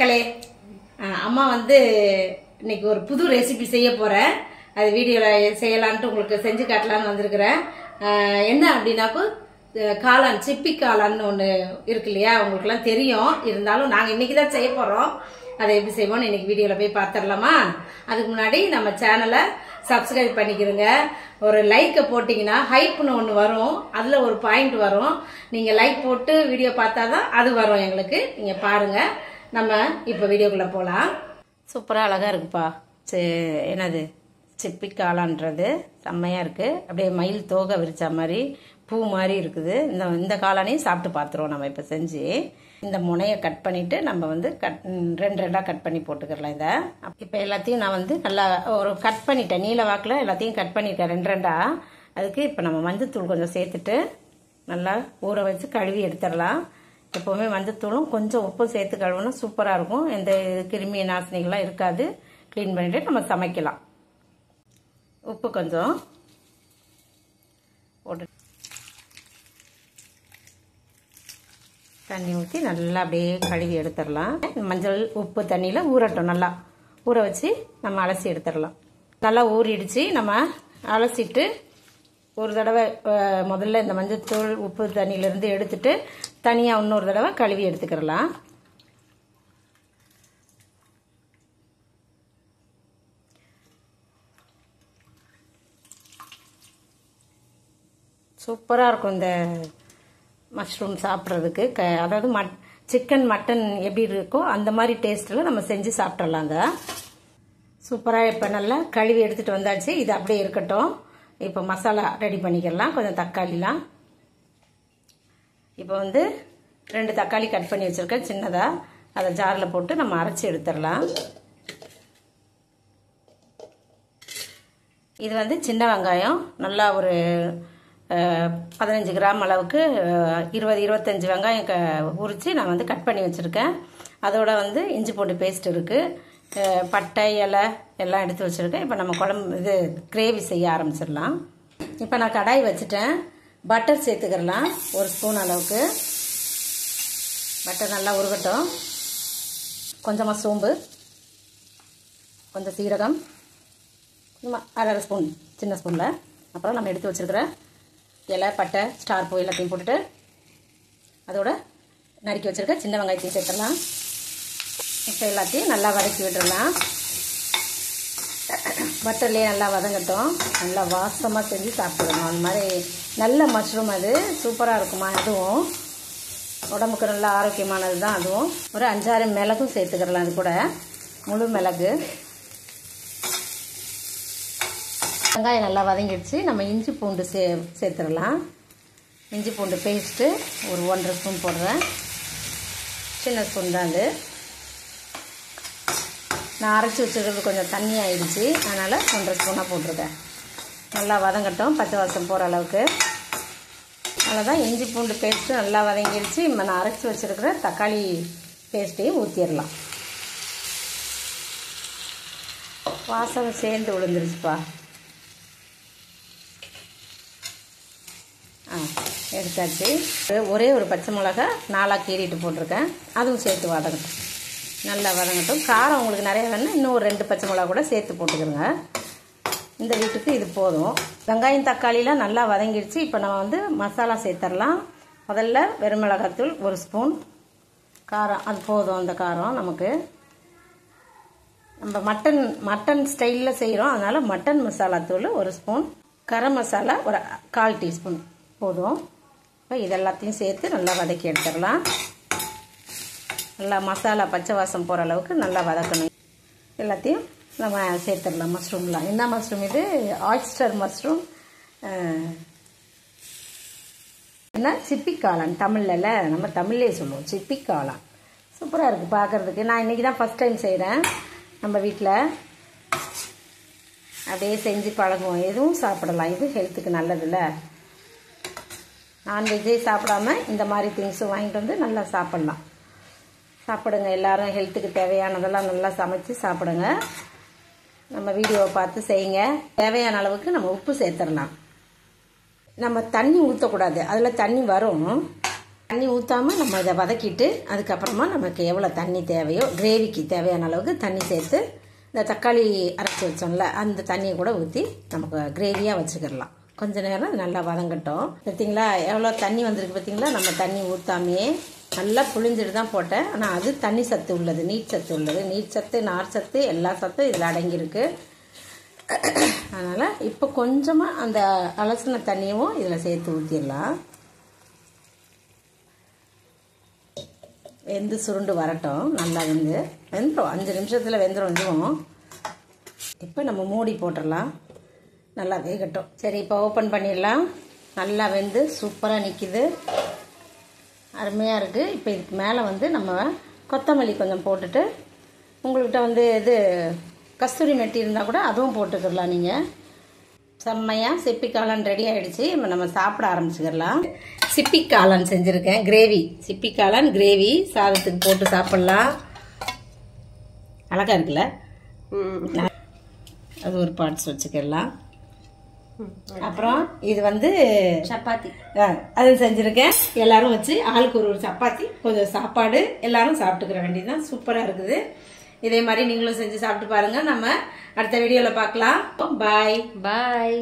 மக்களே, அம்மா வந்து இன்னைக்கு ஒரு புது ரெசிபி செய்ய போறேன். அது வீடியோவில் செய்யலான்ட்டு உங்களுக்கு செஞ்சு காட்டலான்னு வந்திருக்கிறேன். என்ன அப்படின்னாக்கோ காளான், சிப்பி காளான்னு ஒன்று இருக்கு இல்லையா, உங்களுக்குலாம் தெரியும். இருந்தாலும் நாங்கள் இன்னைக்கு தான் செய்ய போகிறோம். அதை எப்படி செய்வோம்னு இன்னைக்கு வீடியோவில் போய் பார்த்துடலாமா? அதுக்கு முன்னாடி நம்ம சேனலை சப்ஸ்கிரைப் பண்ணிக்கிறோங்க. ஒரு லைக்கை போட்டிங்கன்னா ஹைப்னு ஒன்று வரும், அதில் ஒரு பாயிண்ட் வரும். நீங்கள் லைக் போட்டு வீடியோ பார்த்தா தான் அது வரும் எங்களுக்கு. நீங்கள் பாருங்கள். நம்ம இப்போ வீடியோக்குள்ளே போகலாம். சூப்பராக அழகாக இருக்குப்பா. என்னது சிப்பி காளான்றது செம்மையாக இருக்குது. அப்படியே மயில் தோகை விரிச்ச மாதிரி பூ மாதிரி இருக்குது. இந்த காளானையும் சாப்பிட்டு பார்த்துருவோம் நம்ம இப்போ செஞ்சு. இந்த முனையை கட் பண்ணிவிட்டு நம்ம வந்து ரெண்டு ரெண்டாக கட் பண்ணி போட்டுக்கிறலாம். இதை இப்போ எல்லாத்தையும் நான் வந்து நல்லா ஒரு கட் பண்ணிட்டேன். நீல வாக்கில் எல்லாத்தையும் கட் பண்ணிட்டேன் ரெண்டு ரெண்டாக. அதுக்கு இப்போ நம்ம மஞ்சத்தூள் கொஞ்சம் சேர்த்துட்டு நல்லா ஊற வச்சு கழுவி எடுத்துடலாம். எப்போவுமே மஞ்சத்தூளும் கொஞ்சம் உப்பும் சேர்த்து கழுவுனா சூப்பராக இருக்கும். எந்த கிருமி நாசினிகள்லாம் இருக்காது. க்ளீன் பண்ணிவிட்டு நம்ம சமைக்கலாம். உப்பு கொஞ்சம் போட்டு தண்ணி ஊற்றி நல்லா அப்படியே கழுவி எடுத்துடலாம். மஞ்சள் உப்பு தண்ணியில் ஊறட்டும். நல்லா ஊற வச்சு நம்ம அலசி எடுத்துடலாம். நல்லா ஊறிடுச்சு. நம்ம அலசிட்டு ஒரு தடவை முதல்ல இந்த மஞ்சத்தூள் உப்பு தண்ணியிலேருந்து எடுத்துட்டு தனியாக இன்னொரு தடவை கழுவி எடுத்துக்கிறலாம். சூப்பராக இருக்கும் இந்த மஷ்ரூம் சாப்பிட்றதுக்கு. அதாவது சிக்கன் மட்டன் எப்படி இருக்கோ அந்த மாதிரி டேஸ்ட்டில் நம்ம செஞ்சு சாப்பிட்றலாங்க. சூப்பராக இப்போ நல்லா கழுவி எடுத்துகிட்டு வந்தாச்சு. இது அப்படியே இருக்கட்டும். இப்போ மசாலா ரெடி பண்ணிக்கலாம். கொஞ்சம் தக்காளிலாம் இப்போ வந்து 2 தக்காளி கட் பண்ணி வச்சுருக்கேன் சின்னதாக. அதை ஜாரில் போட்டு நம்ம அரைச்சி எடுத்துடலாம். இது வந்து சின்ன வெங்காயம் நல்லா ஒரு 15 கிராம் அளவுக்கு 20-25 வெங்காயம் உரித்து நான் வந்து கட் பண்ணி வச்சுருக்கேன். அதோட வந்து இஞ்சி பூண்டு பேஸ்ட் இருக்குது, பட்டை இலை எல்லாம் எடுத்து வச்சுருக்கேன். இப்போ நம்ம குழம்பு கிரேவி செய்ய ஆரம்பிச்சிடலாம். இப்போ நான் கடாய் வச்சுட்டேன். பட்டர் சேர்த்துக்கிறலாம். 1 ஸ்பூன் அளவுக்கு பட்டர் நல்லா உருகட்டும். கொஞ்சமாக சோம்பு, கொஞ்சம் சீரகம், அரை ஸ்பூன் சின்ன ஸ்பூனில். அப்புறம் நம்ம எடுத்து வச்சுருக்கிற இலை, பட்டை, ஸ்டார் பூ எல்லாத்தையும் போட்டுட்டு அதோட நறுக்கி வச்சுருக்க சின்ன வெங்காயத்தையும் சேர்த்துடலாம். இப்போ எல்லாத்தையும் நல்லா வதக்கி விட்டுடலாம். பட்டர்லேயே நல்லா வதங்கட்டும். நல்லா வாசமாக செஞ்சு சாப்பிட்டுக்கணும். அந்த மாதிரி நல்ல மஷ்ரூம், அது சூப்பராக இருக்குமா. அதுவும் உடம்புக்கு நல்லா ஆரோக்கியமானது தான். அதுவும் ஒரு 5-6 மிளகும் சேர்த்துக்கிறலாம். அது கூட முழு மிளகு. வெங்காயம் நல்லா வதங்கிடுச்சு. நம்ம இஞ்சி பூண்டு சேர்த்துடலாம். இஞ்சி பூண்டு பேஸ்ட்டு ஒரு 1.5 ஸ்பூன் போடுறேன். சின்ன ஸ்பூன் தான் அது. நான் அரைச்சி வச்சுருக்கிறது கொஞ்சம் தண்ணி ஆகிடுச்சு, அதனால் 1.5 ஸ்பூனாக போட்டிருக்கேன். நல்லா வதங்கட்டும் பச்சை வாசம் போகிற அளவுக்கு. அவ்வளோதான். இஞ்சி பூண்டு பேஸ்ட்டு நல்லா வதங்கிடுச்சு. இப்போ நான் அரைச்சி வச்சுருக்கிற தக்காளி பேஸ்ட்டையும் ஊற்றிடலாம். வாசம் சேர்ந்து விழுந்துருச்சுப்பா. எடுத்தாச்சு. ஒரே ஒரு பச்சை மிளகா 4 கீறிட்டு போட்டிருக்கேன். அதுவும் சேர்த்து வதங்கட்டும். நல்லா வதங்கட்டும். காரம் உங்களுக்கு நிறைய வேணும்னா இன்னும் ஒரு 2 பச்சை மிளகா கூட சேர்த்து போட்டுக்கிறோங்க. இந்த வீட்டுக்கு இது போதும். வெங்காயம் தக்காளிலாம் நல்லா வதங்கிடுச்சு. இப்போ நம்ம வந்து மசாலா சேர்த்துடலாம். முதல்ல வெறும் மிளகாத்தூள் 1 ஸ்பூன். காரம் அது போதும். அந்த காரம் நமக்கு நம்ம மட்டன் ஸ்டைலில் செய்கிறோம், அதனால் மட்டன் மசாலா தூள் 1 ஸ்பூன். கரம் மசாலா ஒரு 1/4 டீஸ்பூன் போதும். இப்போ இதெல்லாத்தையும் சேர்த்து நல்லா வதக்கி எடுத்துடலாம். நல்லா மசாலா பச்சை வாசம் போகிற அளவுக்கு நல்லா வதக்கணும். எல்லாத்தையும் நம்ம சேர்த்துடலாம். மஷ்ரூம்லாம் என்ன மஷ்ரூம் இது? Oyster mushroom. என்ன சிப்பி காளான் தமிழில், நம்ம தமிழ்லேயே சொல்லுவோம் சிப்பி காளான். சூப்பராக இருக்குது பார்க்குறதுக்கு. நான் இன்றைக்கி தான் ஃபஸ்ட் டைம் செய்கிறேன் நம்ம வீட்டில். அப்படியே செஞ்சு பழகுவோம். எதுவும் சாப்பிடலாம். இது ஹெல்த்துக்கு நல்லதில்ல. நான்வெஜ்ஜே சாப்பிடாம இந்த மாதிரி திங்ஸும் வாங்கிட்டு வந்து நல்லா சாப்பிட்லாம். சாப்பிடுங்க எல்லாரும். ஹெல்த்துக்கு தேவையானதெல்லாம் நல்லா சமைச்சு சாப்பிடுங்க. நம்ம வீடியோவை பார்த்து செய்யுங்க. தேவையான அளவுக்கு நம்ம உப்பு சேர்த்துடலாம். நம்ம தண்ணி ஊற்றக்கூடாது. அதில் தண்ணி வரும். தண்ணி ஊற்றாமல் நம்ம இதை வதக்கிட்டு அதுக்கப்புறமா நமக்கு எவ்வளோ தண்ணி தேவையோ கிரேவிக்கு தேவையான அளவுக்கு தண்ணி சேர்த்து இந்த தக்காளி அரைச்சி வச்சோம்ல அந்த தண்ணியை கூட ஊற்றி நமக்கு கிரேவியாக வச்சுக்கிடலாம். கொஞ்ச நேரம் நல்லா வதங்கட்டும். பார்த்தீங்களா எவ்வளோ தண்ணி வந்திருக்கு பார்த்தீங்களா? நம்ம தண்ணி ஊற்றாமையே நல்லா புளிஞ்சிட்டு தான் போட்டேன். ஆனால் அது தண்ணி சத்து உள்ளது, நீட் சத்து உள்ளது. நீட் சத்து, நார் சத்து, எல்லா சத்தும் இதில் அடங்கியிருக்கு. அதனால் இப்போ கொஞ்சமாக அந்த அலசின தண்ணியும் இதில் சேர்த்து ஊற்றிடலாம். வெந்து சுருண்டு வரட்டும். நல்லா வெந்துடும். 5 நிமிஷத்தில் வெந்துடும். இப்போ நம்ம மூடி போட்டுடலாம். நல்லா வேகட்டும். சரி, இப்போ ஓப்பன் பண்ணிடலாம். நல்லா வெந்து சூப்பராக நிற்கிது, அருமையாக இருக்குது. இப்போ இதுக்கு மேலே நம்ம கொத்தமல்லி கொஞ்சம் போட்டுட்டு, உங்கள்கிட்ட இது கஸ்தூரி மெட்டி இருந்தால் கூட அதுவும் போட்டுக்கிடலாம். நீங்கள் செம்மையாக சிப்பி காளான் ரெடி ஆகிடுச்சு. இப்போ நம்ம சாப்பிட ஆரம்பிச்சுக்கிடலாம். சிப்பி காளான் செஞ்சுருக்கேன், கிரேவி. சிப்பி காளான் கிரேவி சாதத்துக்கு போட்டு சாப்பிட்லாம். அழகாக இருக்குல்ல? அது ஒரு பார்ட்ஸ் வச்சுக்கிடலாம். அப்புறம் இது சப்பாத்தி அது செஞ்சுருக்கேன். எல்லாரும் வச்சு ஆளுக்கு ஒரு சப்பாத்தி, கொஞ்சம் சாப்பாடு, எல்லாரும் சாப்பிட்டுக்கிற வேண்டியதுதான். சூப்பராக இருக்குது. இதே மாதிரி நீங்களும் செஞ்சு சாப்பிட்டு பாருங்க. நம்ம அடுத்த வீடியோவில் பார்க்கலாம். பாய் பாய்.